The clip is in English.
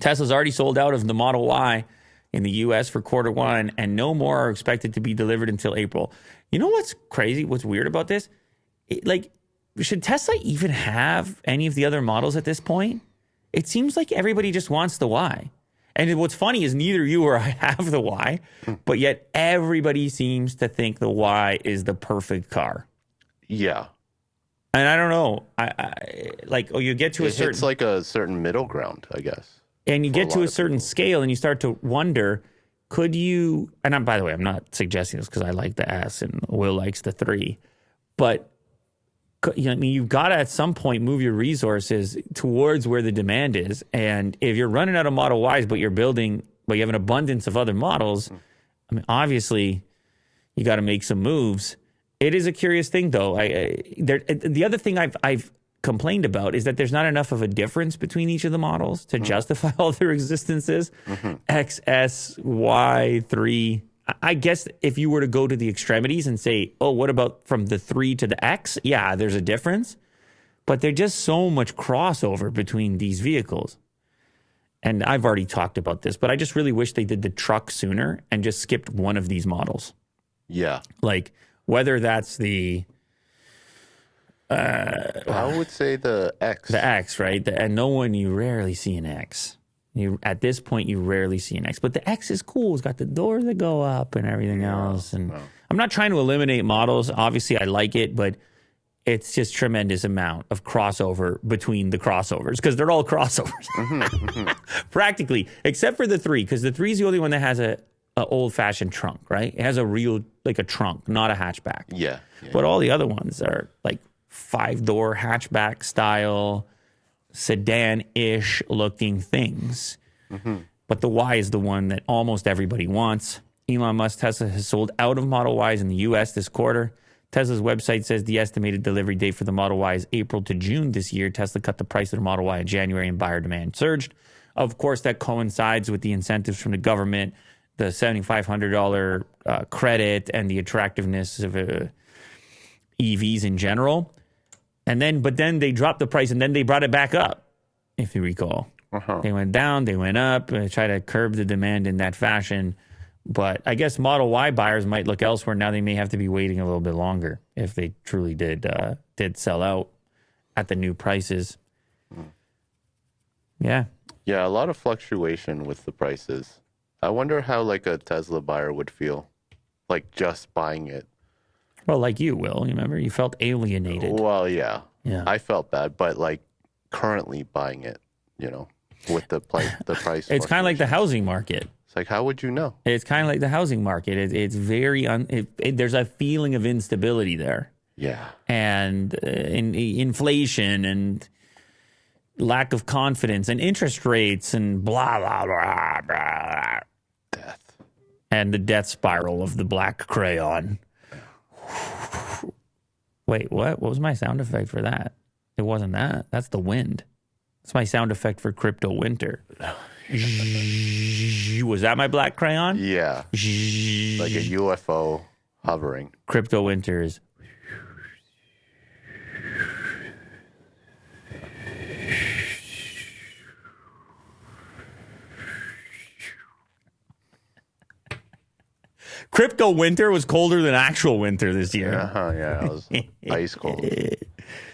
Tesla's already sold out of the Model Y in the U.S. for Q1, and no more are expected to be delivered until April. You know what's crazy? What's weird about this? Should Tesla even have any of the other models at this point? It seems like everybody just wants the Y. And what's funny is neither you or I have the Y, but yet everybody seems to think the Y is the perfect car. Yeah. And I don't know. You get to a certain... It's like a certain middle ground, I guess. And you get to a certain scale and you start to wonder, could you... And by the way, I'm not suggesting this because I like the S and Will likes the 3. But you've got to at some point move your resources towards where the demand is. And if you're running out of Model Ys, but you have an abundance of other models, I mean, obviously you got to make some moves. It is a curious thing, though. The other thing I've complained about is that there's not enough of a difference between each of the models to justify all their existences. X, S, Y, 3. I guess if you were to go to the extremities and say, oh, what about from the 3 to the X? Yeah, there's a difference. But there's just so much crossover between these vehicles. And I've already talked about this, but I just really wish they did the truck sooner and just skipped one of these models. Yeah. Like, whether that's the... I would say the X. The X, right? And you rarely see an X. At this point, you rarely see an X. But the X is cool. It's got the doors that go up and everything else. And I'm not trying to eliminate models. Obviously, I like it, but it's just tremendous amount of crossover between the crossovers because they're all crossovers. Practically, except for the 3, because the 3 is the only one that has a old-fashioned trunk, right? It has a real, like a trunk, not a hatchback. Yeah. But all the other ones are like 5-door hatchback style, sedan-ish looking things. But the Y is the one that almost everybody wants. Elon Musk Tesla has sold out of Model Ys in the U.S. this quarter. Tesla's website says the estimated delivery date for the Model Y is April to June this year. Tesla cut the price of the Model Y in January and buyer demand surged. Of course, that coincides with the incentives from the government, the $7,500 credit, and the attractiveness of EVs in general. But then they dropped the price and then they brought it back up, if you recall. They went down, they went up, try to curb the demand in that fashion. But I guess Model Y buyers might look elsewhere. Now they may have to be waiting a little bit longer if they truly did sell out at the new prices. Yeah. Yeah, a lot of fluctuation with the prices. I wonder how like a Tesla buyer would feel, like just buying it. Well, like you, Will. You remember? You felt alienated. Well, yeah. Yeah. I felt bad, but like currently buying it, with the price. It's kind of like the housing market. It's like, how would you know? It's kind of like the housing market. It's very there's a feeling of instability there. Yeah. And inflation and lack of confidence and interest rates and blah, blah, blah, blah. Death. And the death spiral of the black crayon. Wait, what? What was my sound effect for that? It wasn't that. That's the wind. That's my sound effect for crypto winter. Was that my black crayon? Yeah. Like a UFO hovering. Crypto winter is. Crypto winter was colder than actual winter this year. Yeah, it was ice cold.